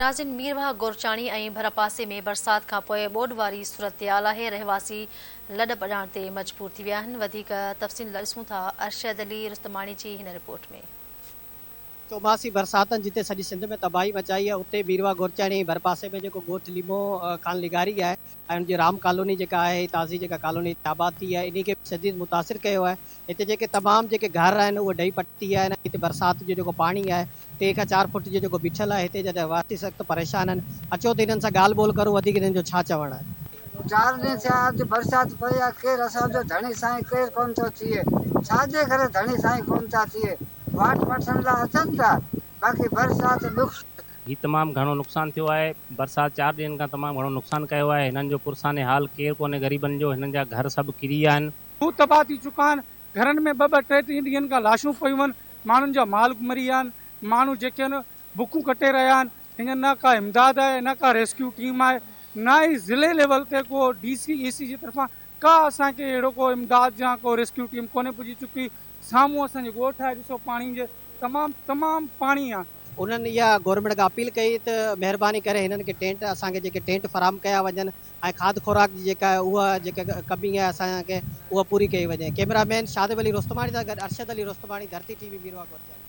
नाज़रीन, मीरवा गोरचाणी ऐं भरपासे में बरसात खां पोइ ॿोॾि वारी सूरतहाल आहे। रहवासी लॾ पॼाइण ते मजबूर थी विया आहिनि। वधीक तफ़सील ॾिसूं था अरशद अली रुस्तमानी जी हिन रिपोर्ट में। चौमासी बरसातनि जिते सॼी सिंध में तबाही मचाई आहे, उते मीरवा गोरचाणी भरपासे में जेको ॻोठ लीमो खान लिगारी आहे ऐं उनजी राम कॉलोनी जेका आहे, ताज़ी जेका कॉलोनी आबाद थी आहे, इन खे शदीद मुतासिर कयो आहे। हिते जेके तमामु जेके घर आहिनि उहे ढही पटी थी आहिनि। हिते बरसाति जो जेको पाणी आहे 3 खां 4 फुट जो जेको बीठल आहे, हिते जा रहवासी सख़्तु परेशान आहिनि। अचो त हिननि सां ॻाल्हि ॿोल करूं, वधीक हिननि जो छा चवणु आहे। 4 ॾींहं थिया अॼु बरसाति पई आहे, केरु असांजो धणी साईं केरु कोन थो थिए। छाजे करे धणी साईं कोन था थिए? वाट वठण लाइ अचनि था, बाक़ी बरसाति ॾुख ही तमामु घणो नुक़सानु थियो आहे। बरसाति 4 ॾींहंनि खां तमामु घणो नुक़सानु कयो आहे। हिननि जो पुरसाने हाल केरु कोन्हे ग़रीबनि जो। हिननि जा घर सभु किरी विया आहिनि। हू तबाह थी चुका आहिनि। घरनि में 2-2, 3-3 ॾींहंनि खां लाशूं पयूं आहिनि। माण्हुनि जा माल मरी विया आहिनि। माण्हू जेके आहिनि बुखूं कटे रहिया आहिनि। हीअं न का इमदाद आहे, न का रेस्क्यू टीम आहे, न ई ज़िले लेवल ते को DC EC जी तरफ़ां का असांखे अहिड़ो को इमदाद या को रेस्क्यू टीम कोन्हे पुॼी चुकी। साम्हूं असांजे ॻोठ आहे, ॾिसो पाणी जे तमामु पाणी आहे। उन्हनि इहा गवर्नमेंट खां अपील कई त महिरबानी करे हिननि खे टेंट असांखे जेके टेंट फराहम कया वञनि ऐं खाद खुराक जी जेका आहे उहा जेका कमी आहे असांखे उहा पूरी कई वञे। कैमरामैन शादिब अली रुस्तमानी सां गॾु अरशद अली रुस्तमानी, धरती TV मीरवा गोरचाणी।